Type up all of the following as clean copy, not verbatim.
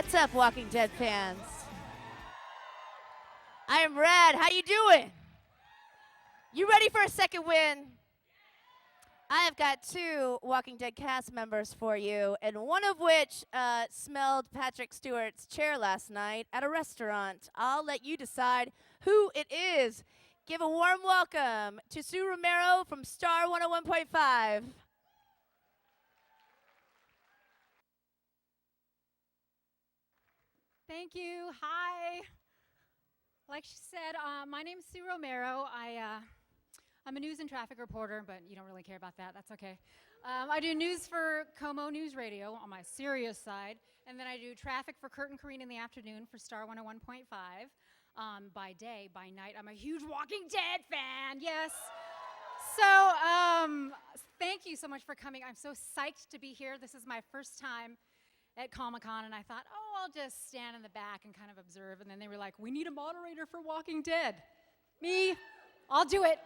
What's up, Walking Dead fans? I am Red. How you doing? You ready for a second win? I have got 2 Walking Dead cast members for you, and one of which smelled Patrick Stewart's chair last night at a restaurant. I'll let you decide who it is. Give a warm welcome to Sue Romero from Star 101.5. Thank you. Hi. Like she said, my name's Sue Romero. I'm a news and traffic reporter, but you don't really care about that. That's okay. I do news for Como News Radio on my serious side, and then I do traffic for Kurt and Kareen in the afternoon for Star 101.5 by day. By night, I'm a huge Walking Dead fan, yes. So thank you so much for coming. I'm so psyched to be here. This is my first time at Comic-Con, and I thought, oh, I'll just stand in the back and kind of observe. And then they were like, we need a moderator for Walking Dead. Me, I'll do it.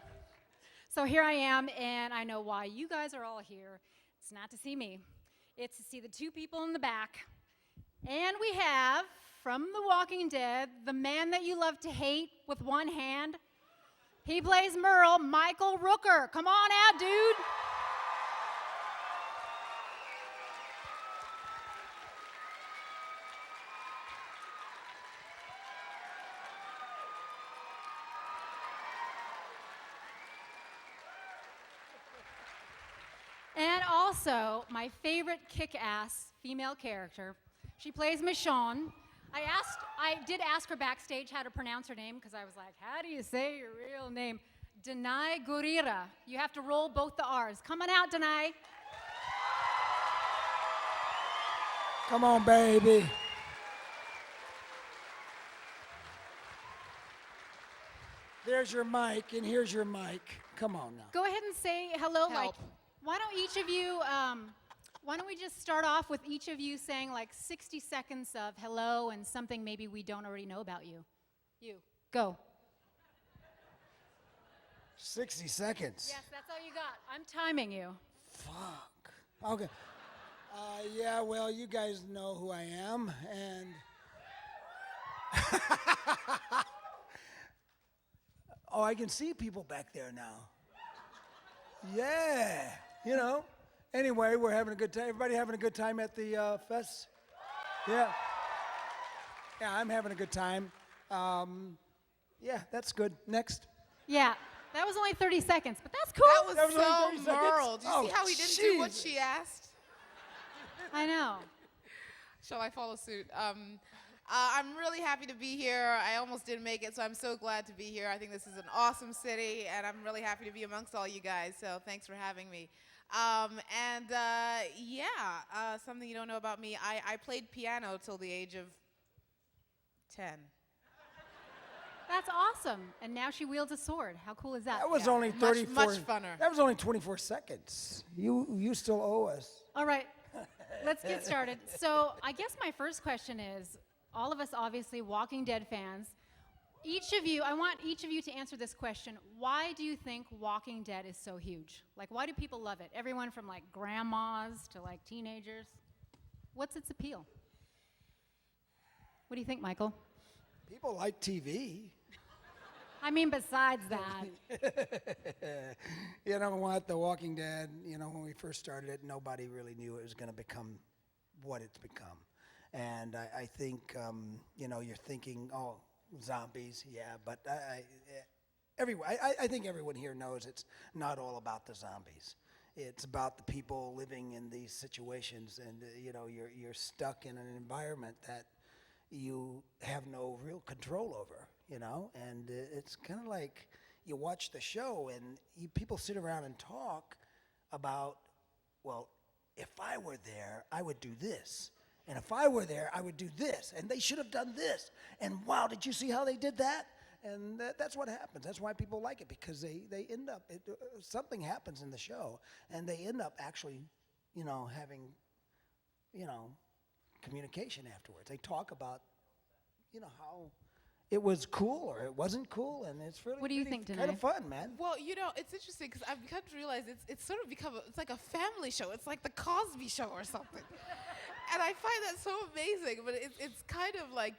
So here I am, and I know why you guys are all here. It's not to see me. It's to see the 2 people in the back. And we have, from The Walking Dead, the man that you love to hate with one hand. He plays Merle, Michael Rooker. Come on out, dude. And also, my favorite kick-ass female character. She plays Michonne. I did ask her backstage how to pronounce her name, because I was like, how do you say your real name? Danai Gurira. You have to roll both the R's. Come on out, Danai. Come on, baby. There's your mic, and here's your mic. Come on now. Go ahead and say hello. Like, why don't each of you, why don't we just start off with each of you saying like 60 seconds of hello and something maybe we don't already know about you. You, go. 60 seconds. Yes, that's all you got. I'm timing you. Fuck. Okay. Yeah, well, you guys know who I am, and... Oh, I can see people back there now. Yeah, you know. Anyway, we're having a good time. Everybody having a good time at the fest? Yeah. Yeah, I'm having a good time. Yeah, that's good. Next. Yeah, that was only 30 seconds, but that's cool. That was only so 30 seconds? Merle. Do you see Oh, how he didn't do what jeez. she asked? I know. Shall I follow suit? I'm really happy to be here. I almost didn't make it, so I'm so glad to be here. I think this is an awesome city, and I'm really happy to be amongst all you guys, so thanks for having me. Something you don't know about me, I played piano till the age of 10. That's awesome. And now she wields a sword. How cool is that? That was only 34. Much funner. That was only 24 seconds. You still owe us. All right, let's get started. So I guess my first question is, all of us obviously Walking Dead fans, I want each of you to answer this question. Why do you think Walking Dead is so huge? Like, why do people love it? Everyone from like grandmas to like teenagers. What's its appeal? What do you think, Michael? People like TV. I mean, besides that. You know what? The Walking Dead, when we first started it, nobody really knew it was going to become what it's become. And I think, you're thinking, oh, zombies, yeah, but I think everyone here knows it's not all about the zombies. It's about the people living in these situations, and you're stuck in an environment that you have no real control over, and it's kind of like you watch the show and people sit around and talk about, well, if I were there, I would do this. And if I were there, I would do this. And they should have done this. And wow, did you see how they did that? And that's what happens. That's why people like it, because they end up, something happens in the show, and they end up actually, having, communication afterwards. They talk about, how it was cool or it wasn't cool, and it's really What do you think, kind of fun, man. Well, it's interesting because I've come to realize it's sort of become it's like a family show. It's like the Cosby Show or something. And I find that so amazing, but it's kind of like,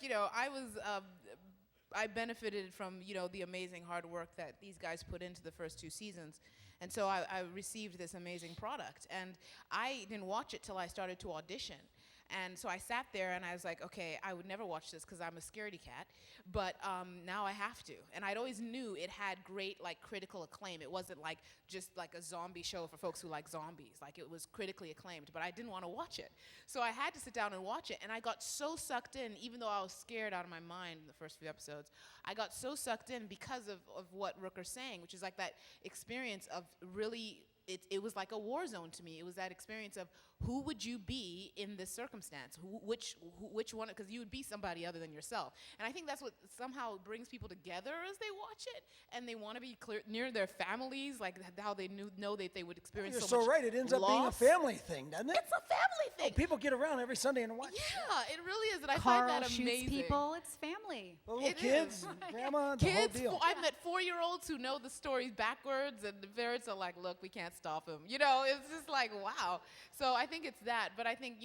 I benefited from, the amazing hard work that these guys put into the first 2 seasons. And so I received this amazing product. And I didn't watch it till I started to audition. And so I sat there and I was like, okay, I would never watch this because I'm a scaredy cat, but now I have to. And I'd always knew it had great critical acclaim. It wasn't just like a zombie show for folks who like zombies. Like, it was critically acclaimed, but I didn't want to watch it. So I had to sit down and watch it, and I got so sucked in, even though I was scared out of my mind in the first few episodes. I got so sucked in because of what Rooker's saying, which is like that experience of really, it was like a war zone to me. It was that experience of who would you be in this circumstance? Which one? Because you would be somebody other than yourself. And I think that's what somehow brings people together as they watch it, and they want to be near their families, like how they know that they would experience You're so so much right. It ends up being a loss. family thing, doesn't it? It's a family thing. People get around every Sunday and watch. Yeah, it really is, and I Carl find that shoots amazing. people. It's family. The little It kids, is. grandma, the whole Kids, deal. I've met 4-year-olds who know the stories backwards, and the parents are like, look, we can't stop him. It's just like, wow. So I think it's that. But I think,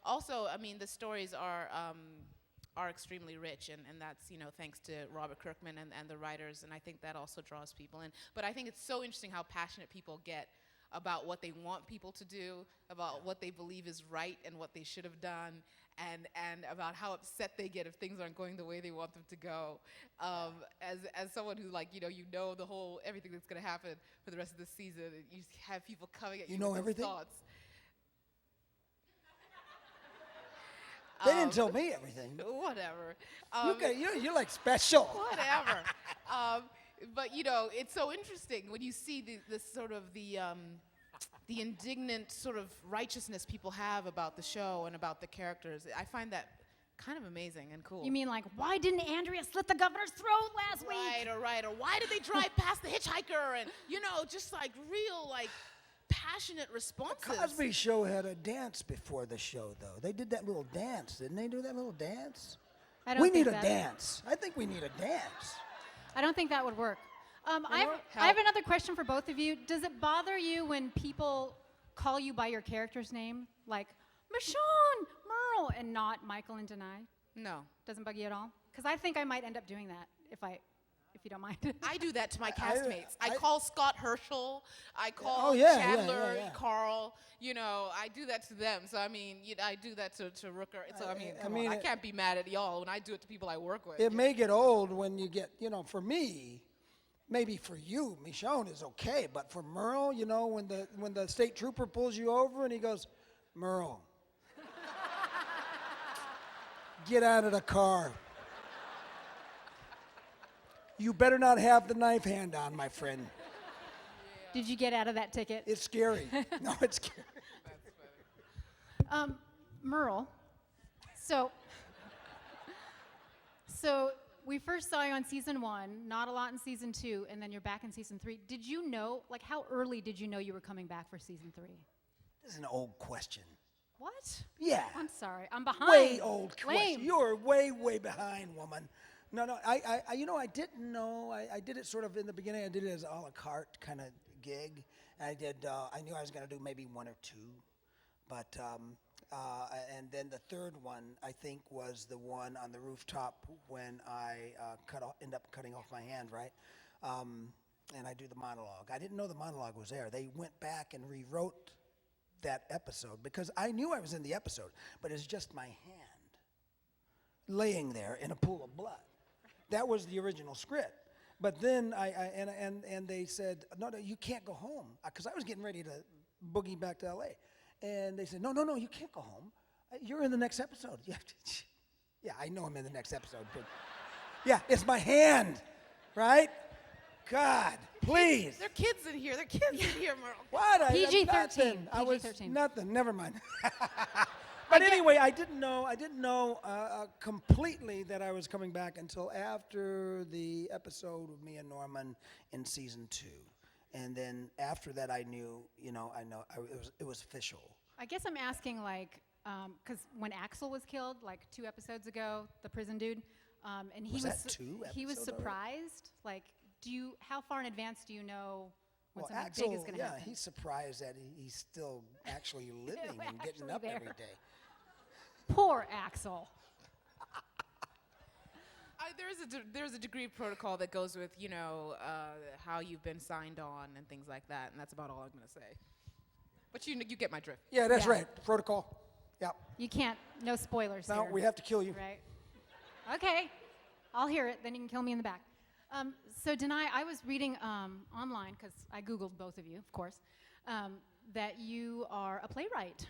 also, the stories are extremely rich, and that's, thanks to Robert Kirkman and the writers, and I think that also draws people in. But I think it's so interesting how passionate people get about what they want people to do, about what they believe is right and what they should have done, and about how upset they get if things aren't going the way they want them to go. As someone who the whole everything that's going to happen for the rest of the season, and you have people coming at you know with everything? those thoughts. They didn't tell me everything. Whatever. You're like special. Whatever. But it's so interesting when you see the sort of the indignant sort of righteousness people have about the show and about the characters. I find that kind of amazing and cool. You mean why didn't Andrea slit the governor's throat last week? Right. Or why did they drive past the hitchhiker? And just real passionate responses. Cosby Show had a dance before the show, though. They did that little dance, didn't they? Do that little dance. We need a dance. I think we need a dance. I don't think that would work. I have another question for both of you. Does it bother you when people call you by your character's name, like Michonne, Merle, and not Michael and Danai? No. Doesn't bug you at all? Because I think I might end up doing that if you don't mind. I do that to my castmates. I call Scott Herschel. I call Oh, yeah, Chandler, yeah. Carl. I do that to them. So I do that to Rooker. So come on, I can't be mad at y'all when I do it to people I work with. It may get old when you get, for me, maybe for you, Michonne is okay, but for Merle, when the state trooper pulls you over and he goes, Merle, get out of the car. You better not have the knife hand on, my friend. Did you get out of that ticket? It's scary. No, it's scary. That's funny. Merle, so we first saw you on season 1, not a lot in season 2, and then you're back in season 3. Did you know, how early did you know you were coming back for season 3? This is an old question. What? Yeah. I'm sorry, I'm behind. Way old Lame. question. You're way, way behind, woman. No, I didn't know. I did it sort of in the beginning. I did it as a la carte kind of gig. I knew I was going to do maybe 1 or 2, but and then the third one I think was the one on the rooftop when I end up cutting off my hand, right? And I do the monologue. I didn't know the monologue was there. They went back and rewrote that episode because I knew I was in the episode, but it's just my hand laying there in a pool of blood. That was the original script. But then and they said, no, you can't go home, because I was getting ready to boogie back to LA. And they said, no, you can't go home. You're in the next episode. Yeah, I know I'm in the next episode, but yeah, it's my hand, right? God, please. There are kids in here. There are kids in here, Merle. What? PG-13. I was PG-13. nothing. Never mind. But anyway, I didn't know completely that I was coming back until after the episode with me and Norman in season 2, and then after that, I knew. It was official. I guess I'm asking, because when Axel was killed, 2 episodes ago, the prison dude, and he was 2 he was episodes already? surprised. How far in advance do you know when Well, something Axel, big is going to yeah, happen? he's surprised that he's still actually living and getting actually up there. every day. Poor Axel. There's a degree of protocol that goes with, you know, how you've been signed on and things like that, and that's about all I'm going to say. But you get my drift. Yeah, that's Yeah. right. Protocol. Yeah. You can't, no spoilers No, here. we have to kill you. Right. Okay, I'll hear it, then you can kill me in the back. So Danai, I was reading online, because I Googled both of you, of course, that you are a playwright.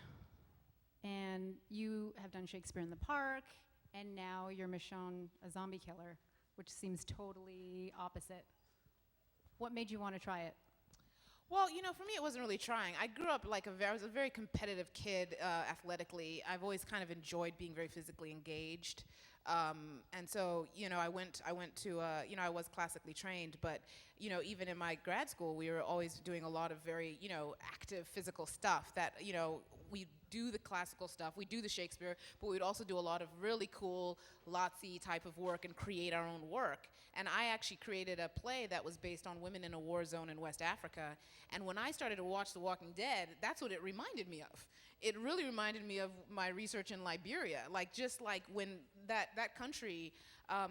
And you have done Shakespeare in the Park, and now you're Michonne, a zombie killer, which seems totally opposite. What made you want to try it? Well, you know, for me, it wasn't really trying. I grew up like I was a very competitive kid athletically. I've always kind of enjoyed being very physically engaged. And so, you know, I went to, you know, I was classically trained, but, you know, even in my grad school, we were always doing a lot of very, you know, active physical stuff that, you know, we do the classical stuff, we do the Shakespeare, but we'd also do a lot of really cool Lotzie type of work and create our own work. And I actually created a play that was based on women in a war zone in West Africa. And when I started to watch The Walking Dead, that's what it reminded me of. It really reminded me of my research in Liberia. Like, just like when that country,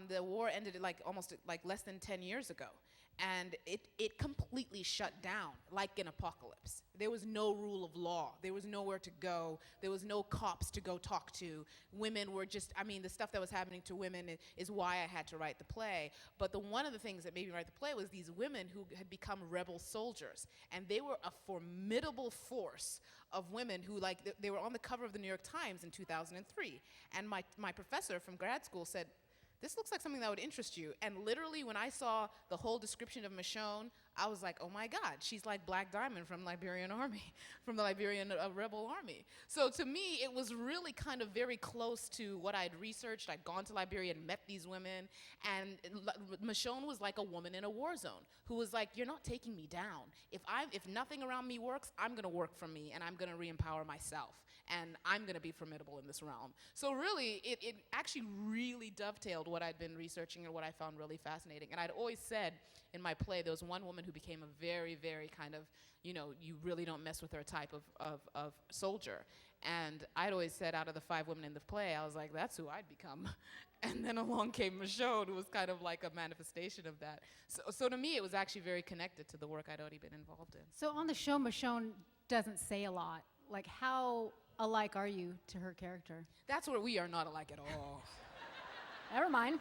the war ended like almost like less than 10 years ago. And it completely shut down, like an apocalypse. There was no rule of law. There was nowhere to go. There was no cops to go talk to. Women were just, I mean, the stuff that was happening to women is why I had to write the play. But one of the things that made me write the play was these women who had become rebel soldiers. And they were a formidable force of women who, like, they were on the cover of the New York Times in 2003. And my professor from grad school said, "This looks like something that would interest you." And literally, when I saw the whole description of Michonne, I was like, oh my God, she's like Black Diamond from Liberian Army, from the Liberian Rebel Army. So to me, it was really kind of very close to what I'd researched. I'd gone to Liberia and met these women, and Michonne was like a woman in a war zone who was like, you're not taking me down. If nothing around me works, I'm gonna work for me, and I'm gonna re-empower myself, and I'm gonna be formidable in this realm. So really, it actually really dovetailed what I'd been researching and what I found really fascinating. And I'd always said in my play, there was one woman who became a very, very kind of, you know, you really don't mess with her type of soldier. And I'd always said, out of the 5 women in the play, I was like, that's who I'd become. And then along came Michonne, who was kind of like a manifestation of that. So to me, it was actually very connected to the work I'd already been involved in. So on the show, Michonne doesn't say a lot. Like, how alike are you to her character? That's where we are not alike at all. Never mind.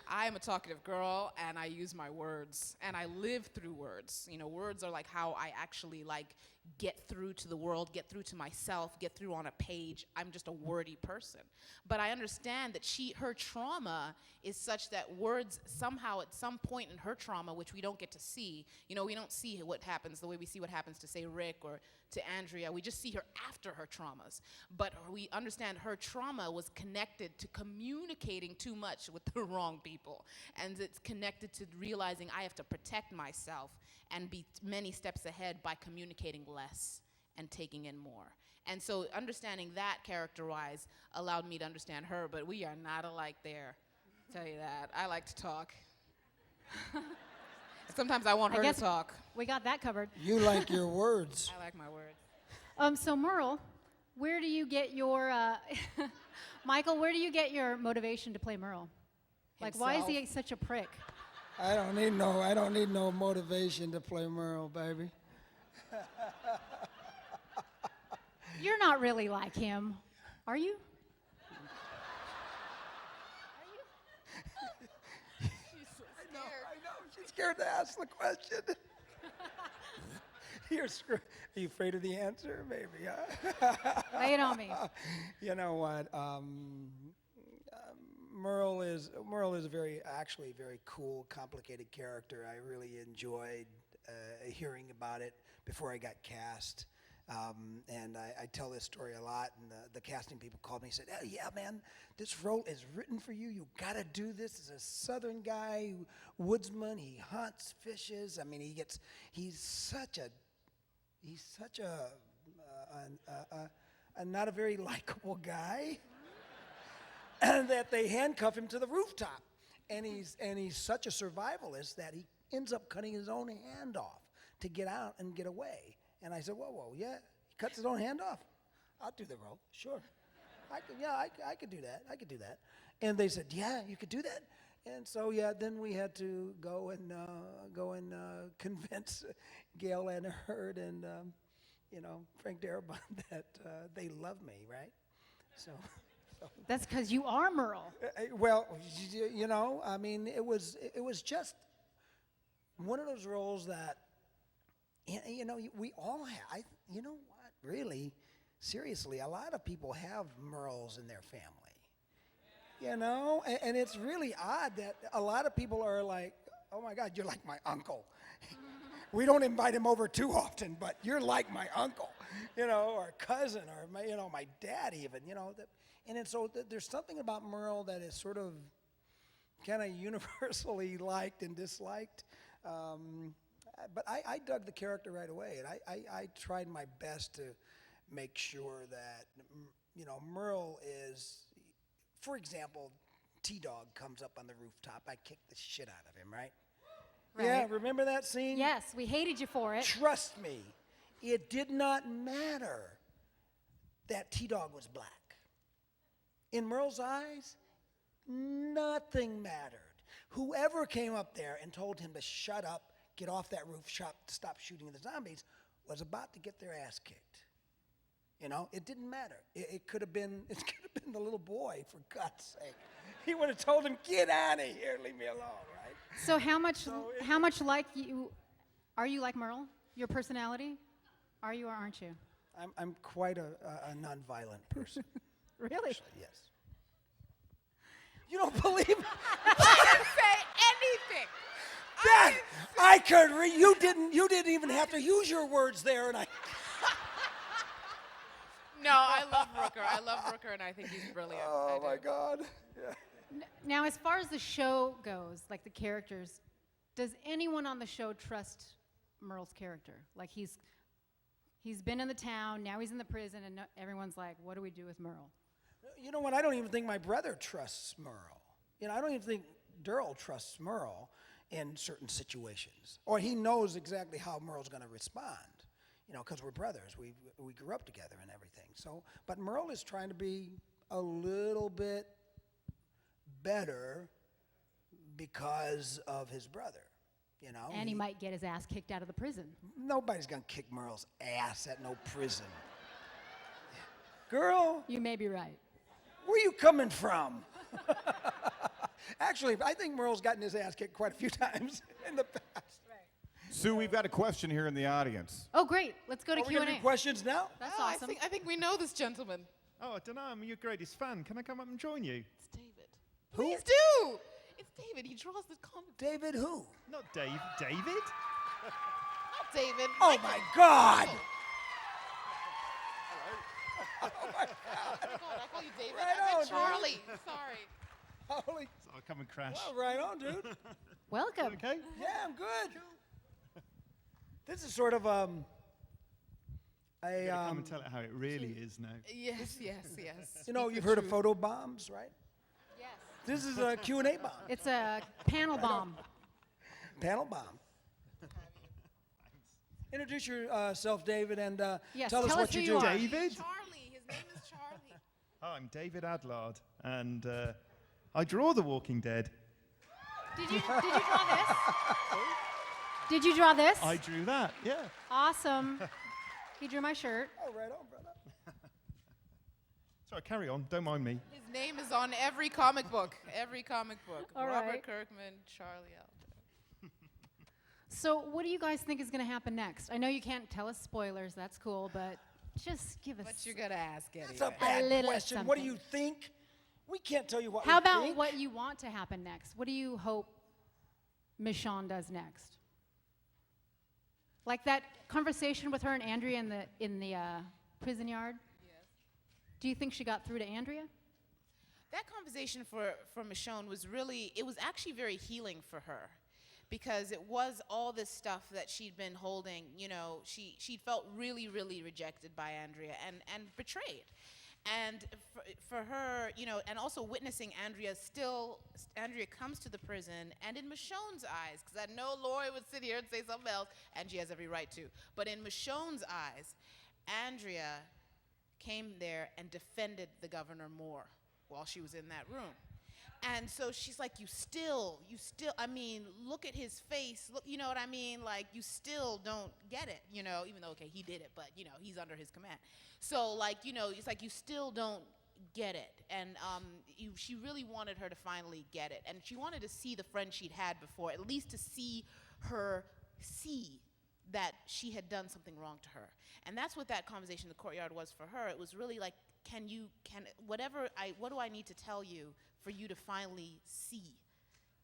I am a talkative girl, and I use my words, and I live through words. You know, words are like how I actually like get through to the world, get through to myself, get through on a page. I'm just a wordy person. But I understand that her trauma is such that words somehow at some point in her trauma, which we don't get to see, you know, we don't see what happens the way we see what happens to, say, Rick or to Andrea. We just see her after her traumas. But we understand her trauma was connected to communicating too much with the wrong people. And it's connected to realizing I have to protect myself and be many steps ahead by communicating less and taking in more. And so understanding that character-wise allowed me to understand her, but we are not alike there. I'll tell you that. I like to talk. Sometimes I want her to talk. We got that covered. You like your words. I like my words. So Merle, where do you get your, Michael, where do you get your motivation to play Merle? Like, why is he such a prick? I don't need no motivation to play Merle, baby. You're not really like him, are you? I know. She's scared to ask the question. Are you afraid of the answer? Maybe, huh? Lay it on me. You know what? Merle is a very cool, complicated character. I really enjoyed hearing about it before I got cast. And I tell this story a lot, and the casting people called me and said, "Oh, yeah, man, this role is written for you. You got to do this." As a Southern guy, woodsman, he hunts, fishes. I mean, he's such a not a very likable guy. And that they handcuff him to the rooftop, and he's such a survivalist that he ends up cutting his own hand off to get out and get away. And I said, whoa, yeah, he cuts his own hand off. I'll do the role, sure. I could do that. I could do that. And they said, yeah, you could do that. And so, yeah, then we had to go and convince Gail and Hurd and, Frank Darabont that they love me, right? So That's because you are Merle. well, I mean, it was just one of those roles that, we all have. You know what? Really, seriously, a lot of people have Merles in their family. And it's really odd that a lot of people are like, oh my God, you're like my uncle. We don't invite him over too often, but you're like my uncle, or cousin, or my dad even, and so there's something about Merle that is sort of kind of universally liked and disliked. But I dug the character right away, and I tried my best to make sure that, Merle is, for example, T-Dog comes up on the rooftop. I kicked the shit out of him, right? Yeah, remember that scene? Yes, we hated you for it. Trust me, it did not matter that T-Dog was black. In Merle's eyes, nothing mattered. Whoever came up there and told him to shut up, get off that roof, stop shooting the zombies, was about to get their ass kicked. It didn't matter. It could have been the little boy, for God's sake. He would have told him, get out of here, leave me alone, right? So how much like you, are you like Merle? Your personality? Are you or aren't you? I'm quite a nonviolent person. Really? Actually, yes. You don't believe didn't say anything. that? I could read. You didn't even have to use your words there, and I. No, I love Rooker, and I think he's brilliant. Oh my God. Yeah. Now, as far as the show goes, like the characters, does anyone on the show trust Merle's character? Like he's been in the town, now he's in the prison, and everyone's like, what do we do with Merle? You know what? I don't even think my brother trusts Merle. I don't even think Daryl trusts Merle in certain situations, or he knows exactly how Merle's going to respond. Because we're brothers, we grew up together and everything. So, but Merle is trying to be a little bit better because of his brother. And he might get his ass kicked out of the prison. Nobody's gonna kick Merle's ass at no prison. Girl, You may be right. where you coming from? Actually, I think Merle's gotten his ass kicked quite a few times in the past. Sue, we've got a question here in the audience. Oh, great. Let's go to Are we gonna Q&A. do questions now? That's Oh, awesome. I think we know this gentleman. Oh, I don't know. I'm your greatest fan. Can I come up and join you? It's David. Who? Please do. It's David. He draws the comic. David who? Not Dave. David? Not David. Oh my God! Oh God, I call you David. Right I on, meant Charlie. Sorry. Holy, So I'll come and crash. well, right on, dude. Welcome. Okay? Yeah, I'm good. This is sort of Come and tell it how it really is now. Yes. you've heard of photo bombs, right? Yes. This is a Q&A bomb, It's a panel bomb. panel bomb. Introduce yourself, David, and Yes, tell us tell what us you who do. you are. David? Charlie. His name is Charlie. Hi, I'm David Adlard, and I draw The Walking Dead. Did you draw this? Did you draw this? I drew that, yeah. Awesome. He drew my shirt. Oh, right on, brother. Sorry, carry on. Don't mind me. His name is on every comic book. Every comic book. All Robert right. Kirkman, Charlie Alder. So what do you guys think is going to happen next? I know you can't tell us spoilers. That's cool, but just give us. What you gotta ask anyway. That's a bad little question. What do something. you think? We can't tell you what How we about think. what you want to happen next? What do you hope Michonne does next? Like that conversation with her and Andrea in the prison yard? Yes. Do you think she got through to Andrea? That conversation for Michonne was really, it was actually very healing for her, because it was all this stuff that she'd been holding. She felt really, really rejected by Andrea and betrayed. And for her, and also witnessing Andrea comes to the prison, and in Michonne's eyes, because I know Lori would sit here and say something else, and she has every right to, but in Michonne's eyes, Andrea came there and defended the governor more while she was in that room. And so she's like, you still, I mean, look at his face, look, you know what I mean? Like, you still don't get it, you know, even though, okay, he did it, but, you know, he's under his command. So, like, you know, it's like you still don't get it. And she really wanted her to finally get it. And she wanted to see the friend she'd had before, at least to see her see that she had done something wrong to her. And that's what that conversation in the courtyard was for her. It was really like, what do I need to tell you for you to finally see?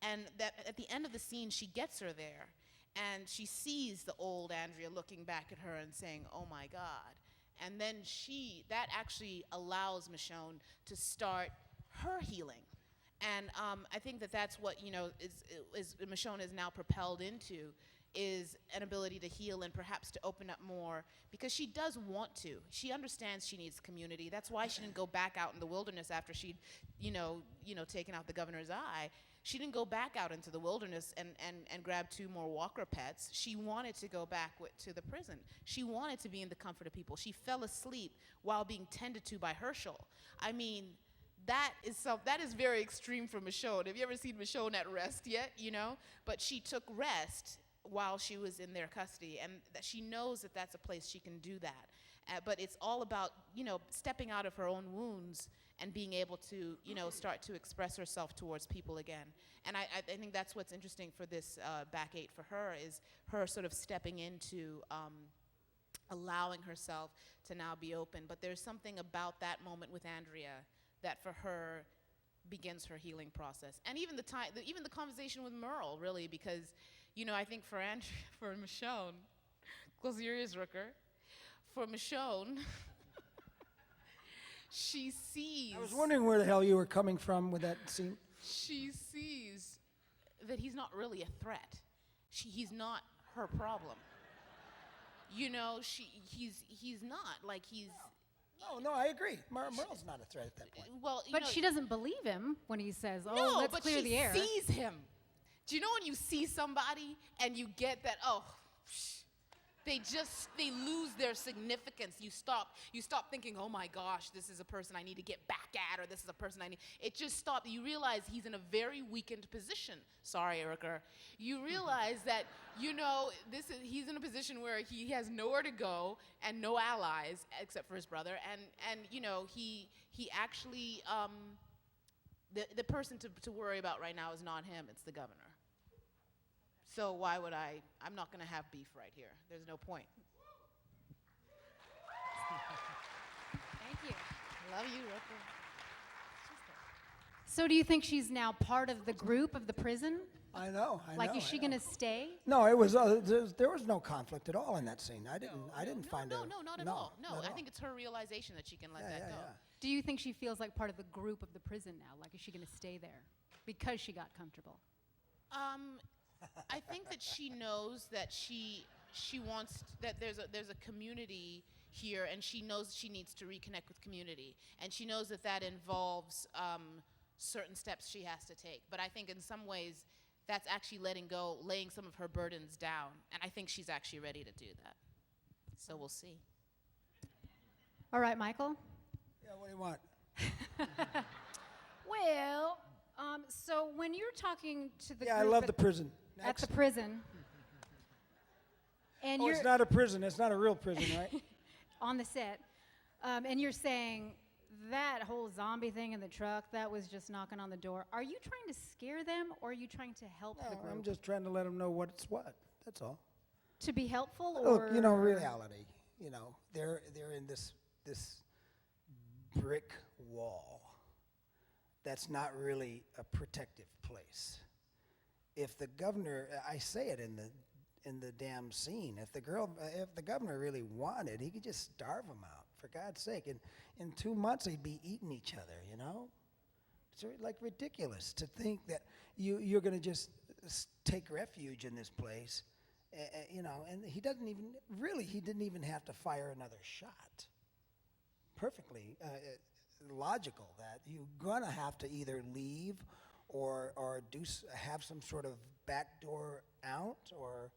And that at the end of the scene, she gets her there, and she sees the old Andrea looking back at her and saying, oh my God. And then that actually allows Michonne to start her healing. And I think that's what, you know, is Michonne is now propelled into, is an ability to heal and perhaps to open up more, because she does want to. She understands she needs community. That's why she didn't go back out in the wilderness after she'd, taken out the governor's eye. She didn't go back out into the wilderness and grab 2 more walker pets. She wanted to go back to the prison. She wanted to be in the comfort of people. She fell asleep while being tended to by Herschel. I mean, that is very extreme for Michonne. Have you ever seen Michonne at rest yet, you know? But she took rest while she was in their custody, and that she knows that that's a place she can do that. But it's all about, you know, stepping out of her own wounds and being able to, you know, start to express herself towards people again. And I think that's what's interesting for this back 8 for her, is her sort of stepping into allowing herself to now be open. But there's something about that moment with Andrea that for her begins her healing process. And even the conversation with Merle, really, because, you know, I think for Michonne, close your ears, Rooker. For Michonne, she sees. I was wondering where the hell you were coming from with that scene. She sees that he's not really a threat. He's not her problem. You know, he's not, like, he's. No, I agree. Merle's not a threat at that point. Well, But she doesn't believe him when he says, "Oh, no, let's but clear the air." she sees him. Do you know when you see somebody and you get that? Oh, they lose their significance. You stop thinking, oh my gosh, this is a person I need to get back at, or this is a person I need. It just stops. You realize he's in a very weakened position. Sorry, Rooker. You realize that, you know, he's in a position where he has nowhere to go and no allies except for his brother, and you know, he actually the person to worry about right now is not him, it's the governor. So why would I'm not going to have beef right here. There's no point. Thank you. Love you, Rooker. So do you think she's now part of the group of the prison? I know. Like, is she going to stay? No, it was. There was no conflict at all in that scene. I didn't find No, it. not at all. No, I think it's her realization that she can let that go. Do you think she feels like part of the group of the prison now? Like, is she going to stay there because she got comfortable? I think that she knows that she wants that there's a community here, and she knows she needs to reconnect with community, and she knows that involves certain steps she has to take. But I think in some ways that's actually laying some of her burdens down, and I think she's actually ready to do that. So we'll see. All right, Michael. Yeah, what do you want? Well, so when you're talking to the Yeah, I group love the prison. at Next. the prison, and Oh, you're it's not a prison. It's not a real prison, right? on the set, and you're saying that whole zombie thing in the truck, that was just knocking on the door. Are you trying to scare them, or are you trying to help the No, group? I'm just trying to let them know what's what. That's all. To be helpful, or Look, you know, reality. You know, they're in this brick wall. That's not really a protective place. If the governor, I say it in the damn scene, if the governor really wanted, he could just starve them out, for God's sake. And in 2 months, they'd be eating each other, you know? It's like ridiculous to think that you're going to just take refuge in this place, you know, and he didn't even have to fire another shot. Perfectly logical that you're going to have to either leave or have some sort of backdoor out or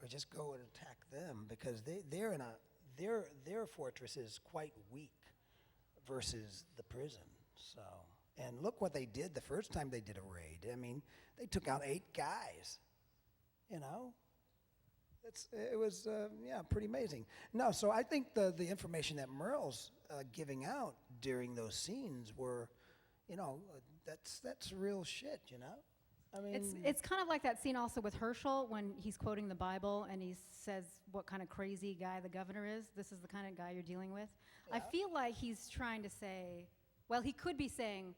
just go and attack them, because they're in a their fortress is quite weak versus the prison. So, and look what they did the first time they did a raid. I mean, they took out 8 guys. You know, it was pretty amazing. No, so I think the information that Merle's giving out during those scenes were, that's real shit. You know. I mean, It's kind of like that scene also with Herschel when he's quoting the Bible and he says what kind of crazy guy the governor is. This is the kind of guy you're dealing with. I feel like he's trying to say, well, he could be saying,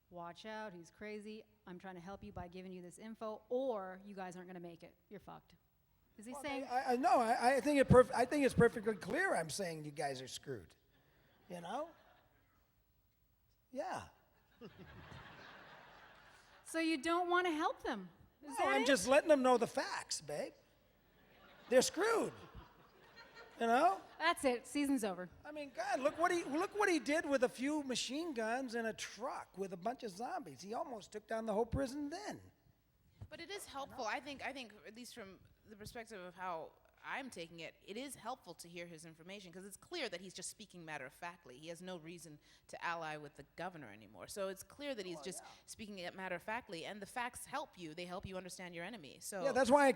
watch out, he's crazy. I'm trying to help you by giving you this info, or you guys aren't going to make it. You're fucked. Is he saying? I think it's perfectly clear. I'm saying you guys are screwed. You know? Yeah. So you don't want to help them? Is that I'm it? just letting them know the facts, babe. They're screwed. You know? That's it. Season's over. I mean, God, look what he did with a few machine guns and a truck with a bunch of zombies. He almost took down the whole prison then. But it is helpful. I think at least from the perspective of how I'm taking it, it is helpful to hear his information because it's clear that he's just speaking matter-of-factly. He has no reason to ally with the governor anymore. So it's clear that he's just speaking it matter-of-factly, and the facts help you. They help you understand your enemy. So Yeah, that's why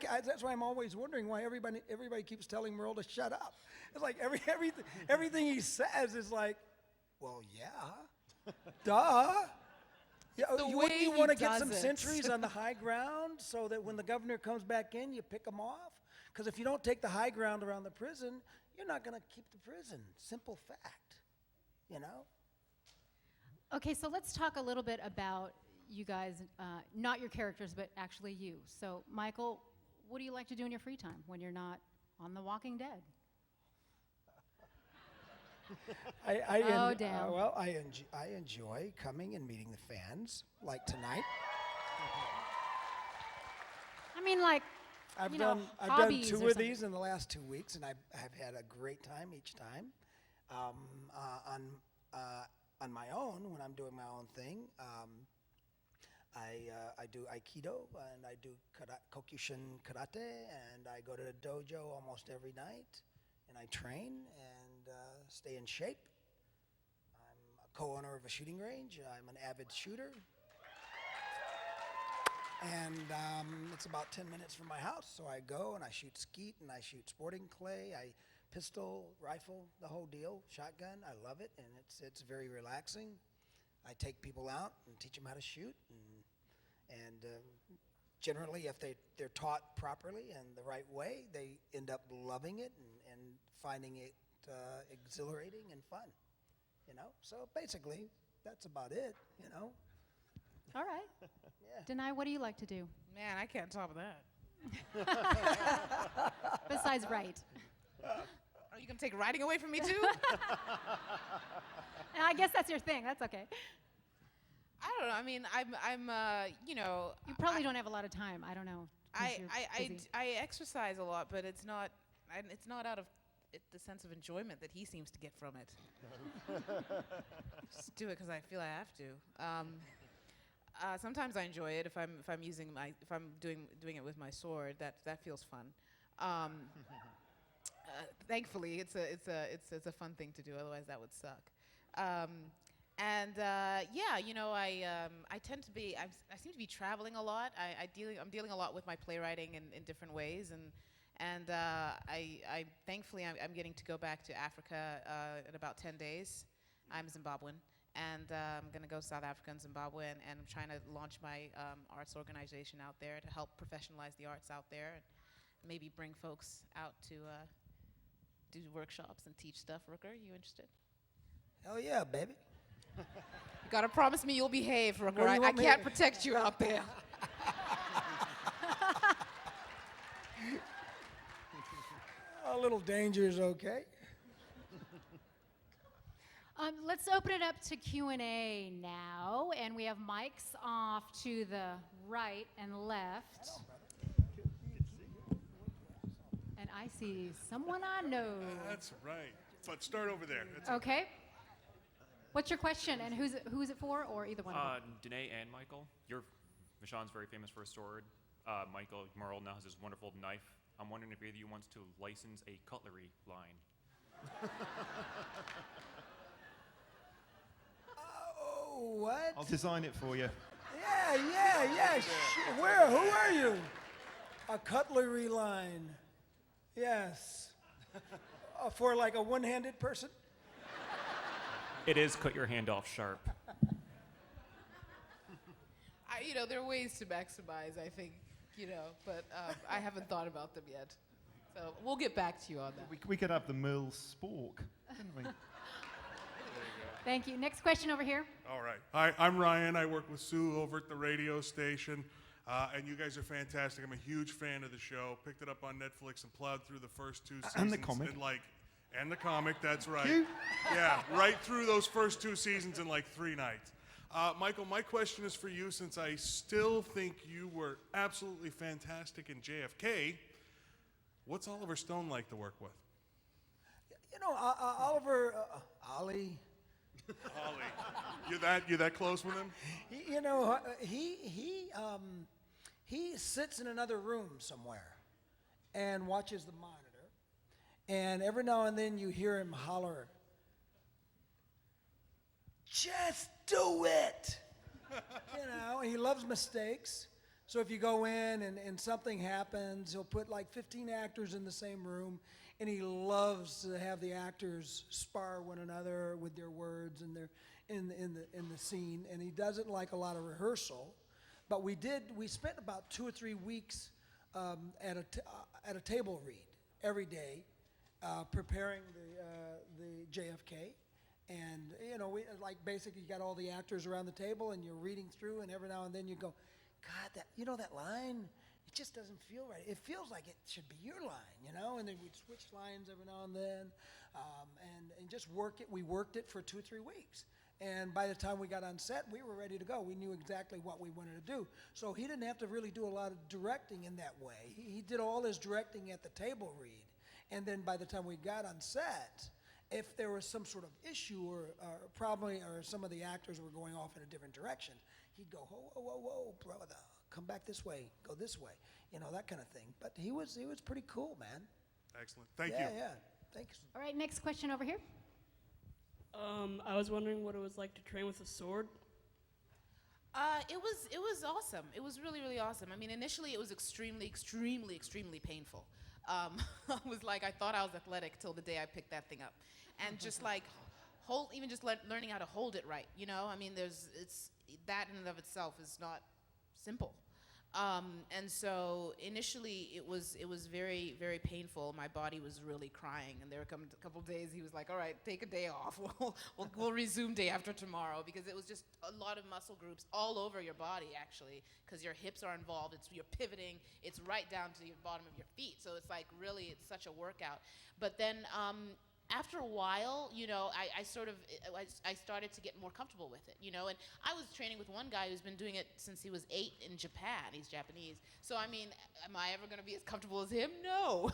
I'm always wondering why everybody keeps telling Merle to shut up. It's like everything he says is like, well, yeah, duh. Yeah, wouldn't you want to get some sentries on the high ground so that when the governor comes back in, you pick them off? Because if you don't take the high ground around the prison, you're not going to keep the prison. Simple fact, you know? Okay, so let's talk a little bit about you guys, not your characters, but actually you. So, Michael, what do you like to do in your free time when you're not on The Walking Dead? Damn. Well, I enjoy coming and meeting the fans, like tonight. I mean, like, I've you know, done hobbies 2 or of something. these in the last 2 weeks, and I've had a great time each time. On my own, when I'm doing my own thing, I do Aikido and I do Kokushin karate, and I go to the dojo almost every night, and I train and stay in shape. I'm a co-owner of a shooting range. I'm an avid shooter. And it's about 10 minutes from my house, so I go and I shoot skeet and I shoot sporting clay. I pistol, rifle, the whole deal, shotgun. I love it, and it's very relaxing. I take people out and teach them how to shoot, and generally, if they're taught properly and the right way, they end up loving it and finding it exhilarating and fun. You know, so basically, that's about it. You know. all right. Yeah. Danai, what do you like to do man, I can't top of that. besides write? Are you gonna take writing away from me too? I guess that's your thing. That's okay. I don't know. I mean, I'm You probably don't have a lot of time. I don't know. 'cause you're busy. I exercise a lot, but it's not out of the sense of enjoyment that he seems to get from it. Just do it because I feel I have to. Sometimes I enjoy it if I'm doing it with my sword. That feels fun. Thankfully, it's a fun thing to do. Otherwise, that would suck. I tend to be. I seem to be traveling a lot. I'm dealing a lot with my playwriting in different ways, and I thankfully I'm getting to go back to Africa in about 10 days. I'm Zimbabwean, and I'm going to go to South Africa and Zimbabwe, and I'm trying to launch my arts organization out there to help professionalize the arts out there, and maybe bring folks out to do workshops and teach stuff. Rooker, you interested? Hell yeah, baby. You gotta promise me you'll behave, Rooker. What do you I want me can't to- protect you out there. A little danger is okay. Let's open it up to Q&A now, and we have mics off to the right and left. And I see someone I know. That's right. But start over there. That's Okay. What's your question, and who's it for, or either one of them? Danai and Michael, Michonne's very famous for a sword. Michael Merle now has this wonderful knife. I'm wondering if either of you wants to license a cutlery line. Oh, what? I'll design it for you. Yeah. Where? Who are you? A cutlery line. Yes. For like a one-handed person? It is cut your hand off sharp. There are ways to maximize, I think, but I haven't thought about them yet. So we'll get back to you on that. We could have the Merle spork, couldn't we? Thank you. Next question over here. All right. Hi, I'm Ryan. I work with Sue over at the radio station. And you guys are fantastic. I'm a huge fan of the show. Picked it up on Netflix and plowed through the first 2 seasons. And the comic. And the comic, that's right. Cute. Yeah, right through those first 2 seasons in like 3 nights. Michael, my question is for you, since I still think you were absolutely fantastic in JFK. What's Oliver Stone like to work with? Oliver, Ollie. Ollie, you that close with him? He sits in another room somewhere and watches the monitor. And every now and then you hear him holler, "Just do it!" He loves mistakes. So if you go in and something happens, he'll put like 15 actors in the same room, and he loves to have the actors spar one another with their words and their in the scene. And he doesn't like a lot of rehearsal, but we spent about 2 or 3 weeks at a table read every day, preparing the JFK. And we basically you got all the actors around the table, and you're reading through, and every now and then you go, "God, that line, it just doesn't feel right. It feels like it should be your line, And then we'd switch lines every now and then, and just work it. We worked it for 2 or 3 weeks, and by the time we got on set, we were ready to go. We knew exactly what we wanted to do. So he didn't have to really do a lot of directing in that way. He did all his directing at the table read, and then by the time we got on set, if there was some sort of issue or problem, or some of the actors were going off in a different direction, he'd go, whoa, brother, come back this way, go this way, that kind of thing. But he was pretty cool, man. Excellent. Thank you. Yeah, thanks. All right, next question over here. I was wondering what it was like to train with a sword. It was awesome. It was really, really awesome. I mean, initially it was extremely painful. I was like, I thought I was athletic till the day I picked that thing up, and just like learning how to hold it right. I mean, it's that in and of itself is not simple. And so initially it was very, very painful. My body was really crying, and there were a couple days he was like, "All right, take a day off. We'll resume day after tomorrow," because it was just a lot of muscle groups all over your body, actually, because your hips are involved. You're pivoting. It's right down to the bottom of your feet. So it's like really, it's such a workout. But then after a while, I started to get more comfortable with it, and I was training with one guy who's been doing it since he was 8 in Japan. He's Japanese. So, I mean, am I ever going to be as comfortable as him? No.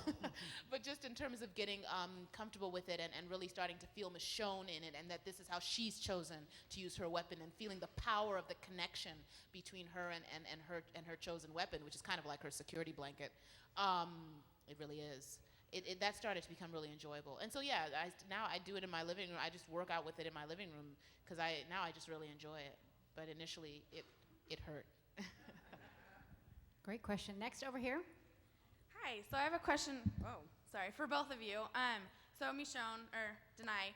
But just in terms of getting comfortable with it and really starting to feel Michonne in it, and that this is how she's chosen to use her weapon, and feeling the power of the connection between her and her chosen weapon, which is kind of like her security blanket. It really is. That started to become really enjoyable. And so, yeah, now I do it in my living room. I just work out with it in my living room because I just really enjoy it. But initially, it hurt. Great question. Next over here. Hi, so I have a question, for both of you. So Michonne, or Danai,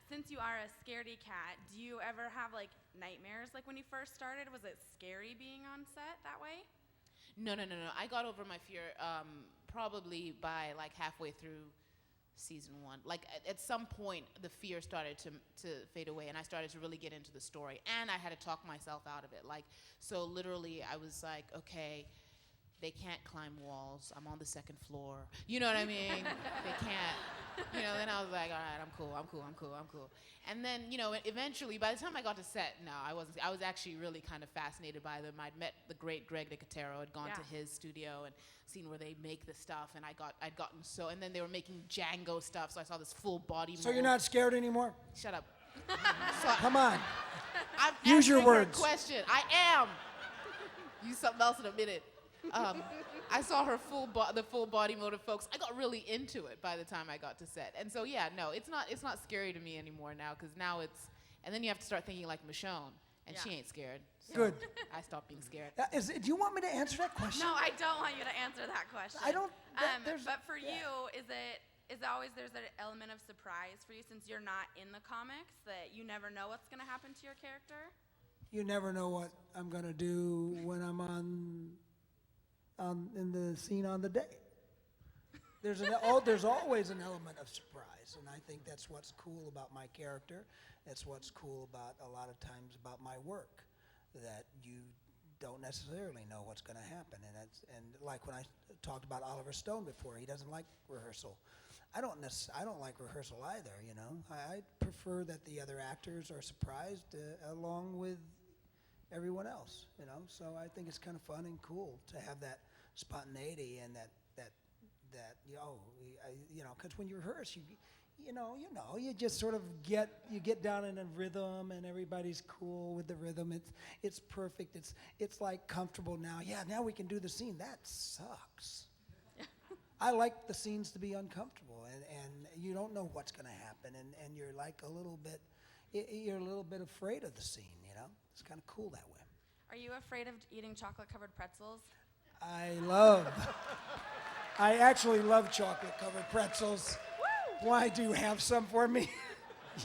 since you are a scaredy cat, do you ever have nightmares when you first started? Was it scary being on set that way? No. I got over my fear probably by halfway through season 1. At some point, the fear started to fade away, and I started to really get into the story, and I had to talk myself out of it. So literally, I was like, okay, they can't climb walls. I'm on the 2nd floor. You know what I mean? They can't. Then I was like, all right, I'm cool. And then, eventually, by the time I got to set, no, I wasn't. I was actually really kind of fascinated by them. I'd met the great Greg Nicotero. I'd gone to his studio and seen where they make the stuff, and I'd gotten so, and then they were making Django stuff, so I saw this full body. So you're not scared anymore? Shut up. Come on. I'm Use your answering words. Question. I am. Use something else in a minute. I saw her the full body mode of folks. I got really into it by the time I got to set. And so yeah, no, it's not scary to me anymore now, because now it's, and then you have to start thinking like Michonne, and she ain't scared. So Good. I stopped being scared. Do you want me to answer that question? No, I don't want you to answer that question. I don't. But for you, is always there's an element of surprise for you since you're not in the comics, that you never know what's going to happen to your character? You never know what I'm gonna do when I'm in the scene on the day. There's always an element of surprise, and I think that's what's cool about my character. That's what's cool about a lot of times about my work, that you don't necessarily know what's going to happen. And like when I talked about Oliver Stone before, he doesn't like rehearsal. I don't like rehearsal either. You know, I prefer that the other actors are surprised along with everyone else. You know, so I think it's kind of fun and cool to have that spontaneity and that because when you rehearse, you just sort of get down in a rhythm, and everybody's cool with the rhythm. It's perfect. It's like comfortable now. Yeah, now we can do the scene. That sucks. I like the scenes to be uncomfortable, and you don't know what's going to happen, and you're like a little bit afraid of the scene. You know, it's kind of cool that way. Are you afraid of eating chocolate-covered pretzels? I actually love chocolate-covered pretzels. Woo! Why do you have some for me?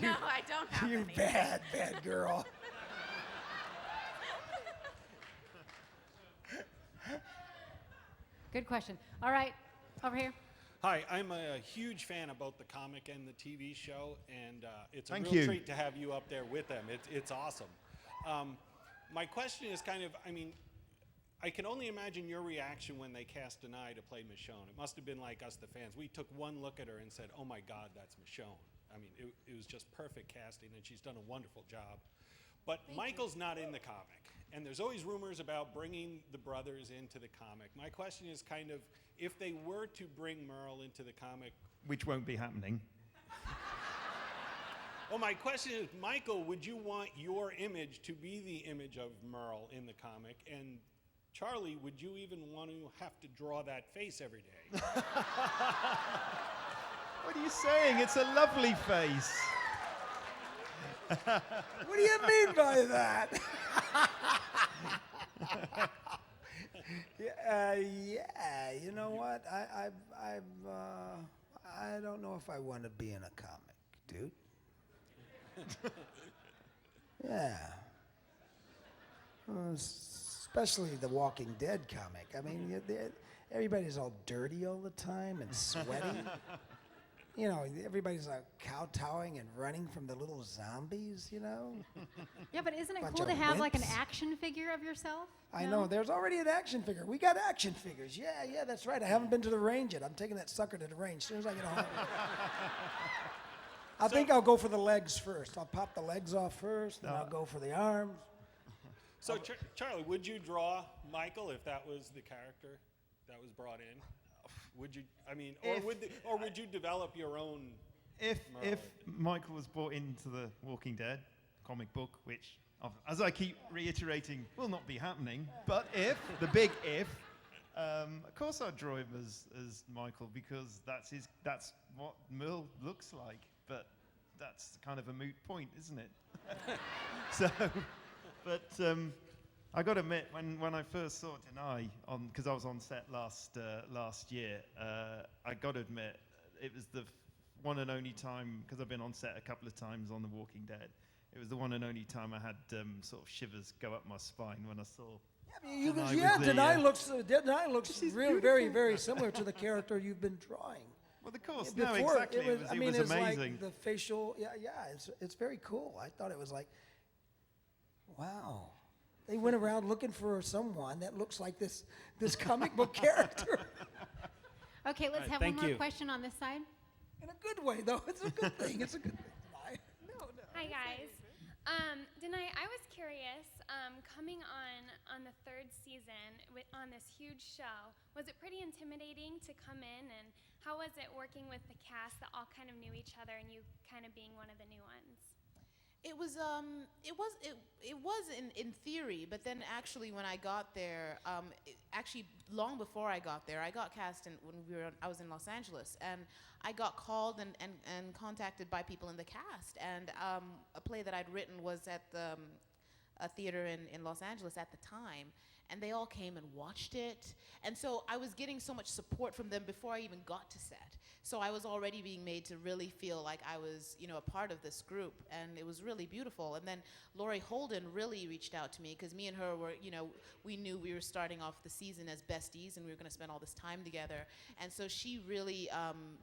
No, I don't have You any. bad girl. Good question. All right, over here. Hi, I'm a huge fan of both the comic and the TV show, and it's a Thank real you. treat to have you up there with them. It's awesome. My question is I can only imagine your reaction when they cast Danai to play Michonne. It must have been like us, the fans. We took one look at her and said, oh my God, that's Michonne. I mean, it was just perfect casting, and she's done a wonderful job. But Michael's not in the comic, and there's always rumors about bringing the brothers into the comic. My question is kind of, if they were to bring Merle into the comic, Which won't be happening. well, my question is, Michael, would you want your image to be the image of Merle in the comic? And Charlie, would you even want to have to draw that face every day? What are you saying? It's a lovely face. What do you mean by that? Yeah, you know what? I don't know if I want to be in a comic, dude. Yeah. Especially the Walking Dead comic. I mean, everybody's all dirty all the time and sweaty. You know, everybody's like kowtowing and running from the little zombies, you know? Yeah, but isn't it Bunch cool to of have like an wimps. action figure of yourself? I No? know, there's already an action figure. We got action figures. Yeah, that's right. I haven't been to the range yet. I'm taking that sucker to the range as soon as I get home. I think I'll go for the legs first. I'll pop the legs off first, then I'll go for the arms. So, Charlie, would you draw Michael if that was the character that was brought in? Would you? I mean, or would you develop your own? If Merle? Michael was brought into the Walking Dead comic book, which, as I keep reiterating, will not be happening, but if, the big if, of course I'd draw him as Michael, because that's what Merle looks like, but that's kind of a moot point, isn't it? I got to admit, when I first saw Danai, because I was on set last year, I got to admit, it was the one and only time, because I've been on set a couple of times on The Walking Dead, it was the one and only time I had sort of shivers go up my spine when I saw Danai looks really very, very similar to the character you've been drawing. Well, of course, Before, no, exactly. It was it's amazing. like the facial, it's very cool. I thought it was like, wow. They went around looking for someone that looks like this comic book character. Okay, let's have one thank more you. question on this side. In a good way, though. It's a good thing. It's a good thing. Hi guys. Danai, I was curious, coming on the third season on this huge show, was it pretty intimidating to come in, and how was it working with the cast that all kind of knew each other and you kind of being one of the new ones? It was in theory, but then actually when I got there, actually long before I got there, I got cast I was in Los Angeles, and I got called and contacted by people in the cast, and a play that I'd written was at a theater in Los Angeles at the time, and they all came and watched it, and so I was getting so much support from them before I even got to set. So I was already being made to really feel like I was, a part of this group, and it was really beautiful. And then Laurie Holden really reached out to me, because me and her were, we knew we were starting off the season as besties, and we were going to spend all this time together. And so she really,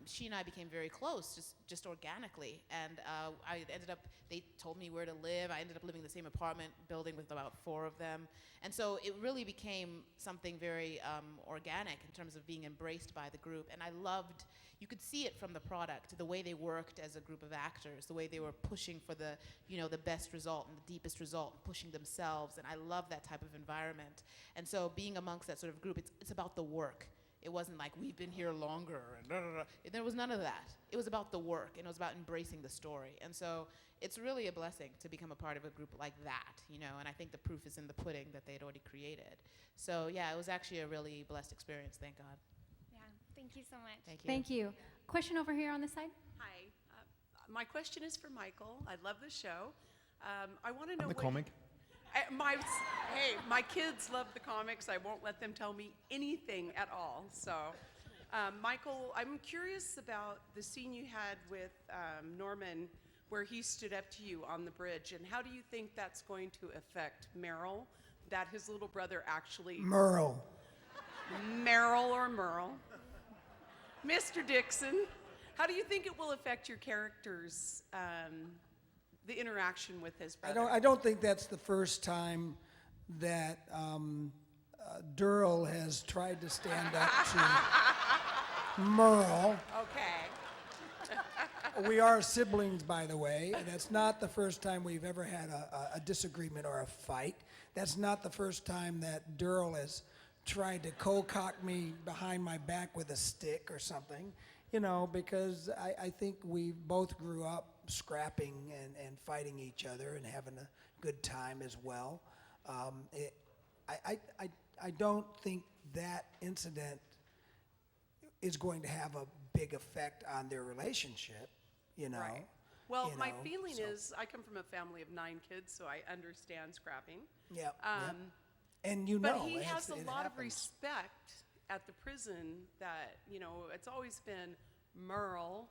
she and I became very close, just organically. And I ended up, they told me where to live. I ended up living in the same apartment building with about 4 of them. And so it really became something very organic in terms of being embraced by the group. And I loved, you could see it from the product, the way they worked as a group of actors, the way they were pushing for the, the best result and the deepest result, and pushing themselves. And I love that type of environment. And so being amongst that sort of group, it's about the work. It wasn't like we've been here longer and da, da, da. There was none of that. It was about the work, and it was about embracing the story. And so it's really a blessing to become a part of a group like that, and I think the proof is in the pudding that they'd already created. So yeah, it was actually a really blessed experience, thank God. Yeah, thank you so much. Thank you. Thank you. Question over here on this side. Hi. My question is for Michael. I love the show. I want to know The comic. My kids love the comics. I won't let them tell me anything at all. So, Michael, I'm curious about the scene you had with Norman, where he stood up to you on the bridge, and how do you think that's going to affect Merrill, that his little brother actually... Merle. Merrill or Merle. Mr. Dixon, how do you think it will affect your characters, the interaction with his brother? I don't think that's the first time that Durrell has tried to stand up to Merle. Okay. We are siblings, by the way, and that's not the first time we've ever had a disagreement or a fight. That's not the first time that Durrell has tried to cock me behind my back with a stick or something, because I think we both grew up scrapping and fighting each other and having a good time as well. I don't think that incident is going to have a big effect on their relationship, Right. Well, my feeling is, I come from a family of 9 kids, so I understand scrapping. Yeah. And But he has a lot of respect at the prison that, it's always been Merle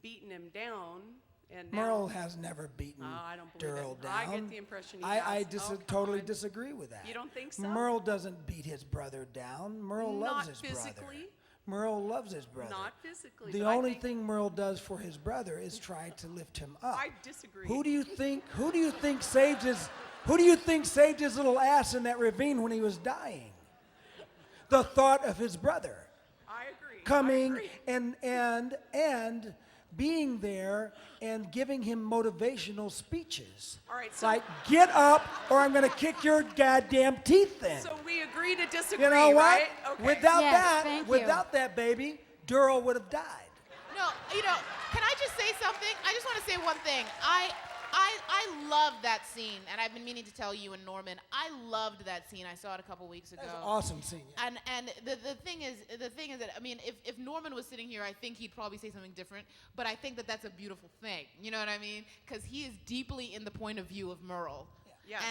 beating him down. And Merle has never beaten I don't believe Durrell it. down. I get the impression he I has. totally disagree with that. You don't think so? Merle doesn't beat his brother down. Merle loves his brother. Not physically? Merle loves his brother. Not physically. The only thing Merle does for his brother is try to lift him up. I disagree. Who do you think saved his little ass in that ravine when he was dying? The thought of his brother. I agree. Coming and being there and giving him motivational speeches. All right, so like, get up or I'm going to kick your goddamn teeth in. So we agree to disagree, You know what? right? Okay. Without that, baby, Durrell would have died. No, can I just say something? I just want to say one thing. I loved that scene, and I've been meaning to tell you and Norman, I loved that scene. I saw it a couple weeks ago. That was an awesome scene. Yeah. And the thing is that, I mean, if Norman was sitting here, I think he'd probably say something different, but I think that that's a beautiful thing. You know what I mean? Because he is deeply in the point of view of Merle. Yes.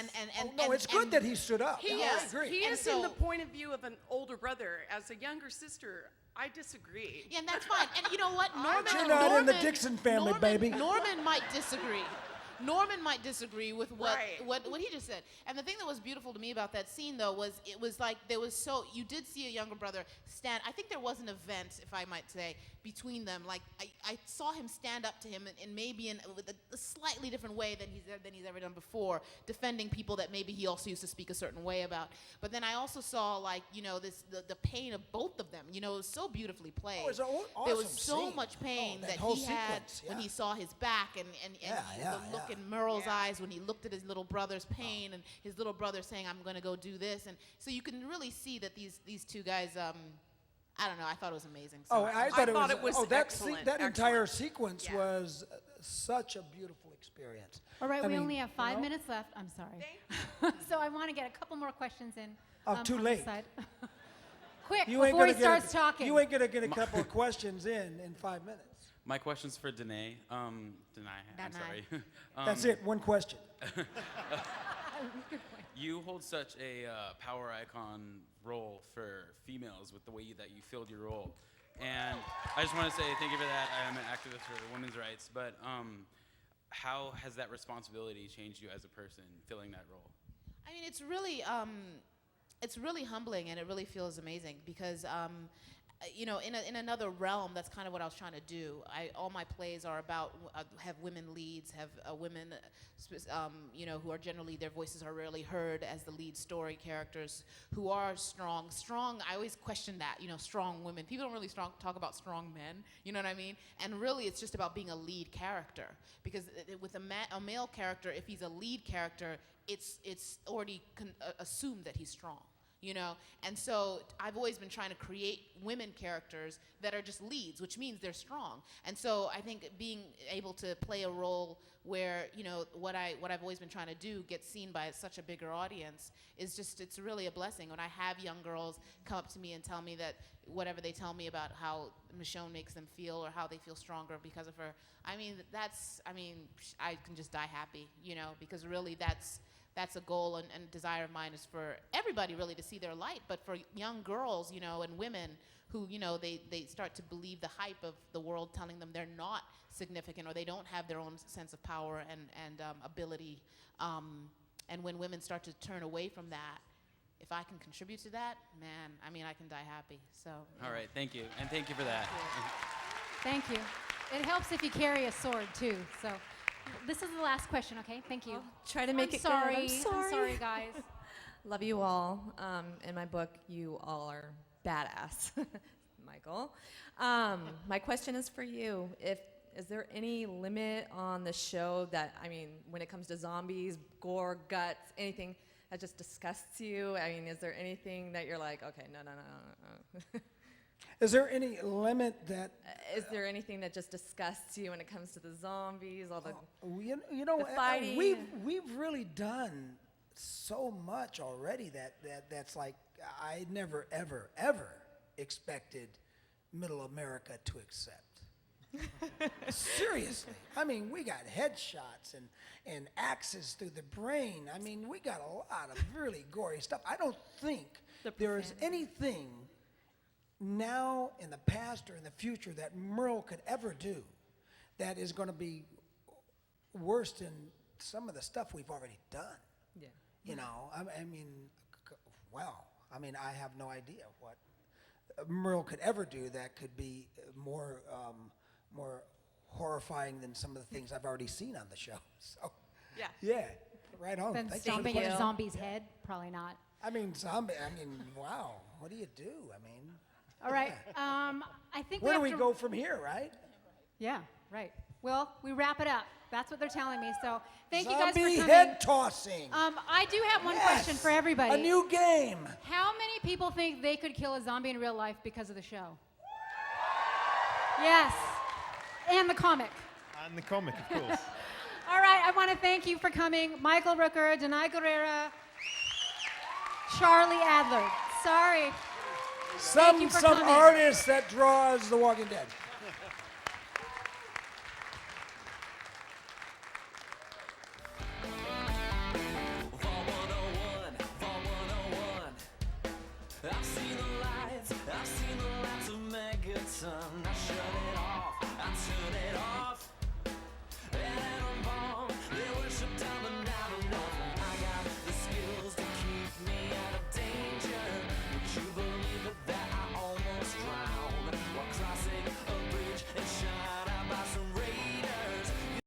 It's good that he stood up. He I is. agree. He is in the point of view of an older brother. As a younger sister, I disagree. Yeah, and that's fine. And you know what? You're not in the Dixon family, baby. Norman might disagree. Norman might disagree with what Right. he just said. And the thing that was beautiful to me about that scene, though, was it was like you did see a younger brother stand. I think there was an event, if I might say, between them. Like I saw him stand up to him, and maybe in with a slightly different way than he's ever done before, defending people that maybe he also used to speak a certain way about. But then I also saw the pain of both of them. It was so beautifully played. Oh, it was an awesome there was so scene. much pain that that whole he had sequence, when yeah. he saw his back and the look in Merle's eyes when he looked at his little brother's pain and his little brother saying, "I'm going to go do this." And so you can really see that these two guys. I don't know. I thought it was amazing. So I thought it was excellent. that entire sequence was such a beautiful experience. All right, I we mean, only have you 5 know? minutes left. I'm sorry. So I want to get a couple more questions in. Too on late. this side. Quick, You ain't before he gonna get starts talking. You ain't gonna get a couple of questions in 5 minutes. My question's for Danai. I'm sorry. That's it. One question. You hold such a power icon role for females with the way that you filled your role. And I just want to say thank you for that. I am an activist for women's rights, but how has that responsibility changed you as a person filling that role? I mean, it's really humbling, and it really feels amazing because, you know, in another realm, that's kind of what I was trying to do. All my plays are about have women leads, have women, you know, who are generally their voices are rarely heard as the lead story characters, who are strong. I always question that, you know, strong women. People don't really talk about strong men. You know what I mean? And really, it's just about being a lead character because with a male character, if he's a lead character, it's already assumed that he's strong. You know, and so I've always been trying to create women characters that are just leads, which means they're strong. And so I think being able to play a role where, you know, what I've always been trying to do gets seen by such a bigger audience is just, it's really a blessing. When I have young girls come up to me and tell me that whatever they tell me about how Michonne makes them feel or how they feel stronger because of her, I can just die happy, you know, because really that's a goal and desire of mine is for everybody really to see their light, but for young girls, you know, and women who, you know, they start to believe the hype of the world telling them they're not significant or they don't have their own sense of power and ability. And when women start to turn away from that, if I can contribute to that, man, I mean, I can die happy. So. All right, thank you, and thank you for that. Thank you. It helps if you carry a sword too. So. This is the last question, okay? Thank you. I'll try to make it good. I'm sorry, guys. Love you all. In my book, you all are badass, Michael. My question is for you. Is there any limit on the show that, I mean, when it comes to zombies, gore, guts, anything that just disgusts you? I mean, is there anything that you're like, okay, no. Is there any limit that? Is there anything that just disgusts you when it comes to the zombies, all the you know, the fighting? We've really done so much already that's like I never ever expected Middle America to accept. Seriously, I mean, we got headshots and axes through the brain. I mean, we got a lot of really gory stuff. I don't think there is anything now, in the past, or in the future that Merle could ever do that is going to be worse than some of the stuff we've already done. Yeah. You know, I mean, well, I mean, I have no idea what Merle could ever do that could be more horrifying than some of the things I've already seen on the show. So, yeah, right on. Then Thank you for stomping the in a question. zombie's head? Probably not. I mean, wow, what do you do? I mean. All right. I think Where do we to go from here, right? Yeah, right. Well, we wrap it up. That's what they're telling me. So thank you guys for Zombie coming. head tossing. I do have one question for everybody. A new game. How many people think they could kill a zombie in real life because of the show? Yes. And the comic. And the comic, of course. All right. I want to thank you for coming. Michael Rooker, Danai Gurira, Charlie Adler. Sorry. Some coming. artist that draws The Walking Dead.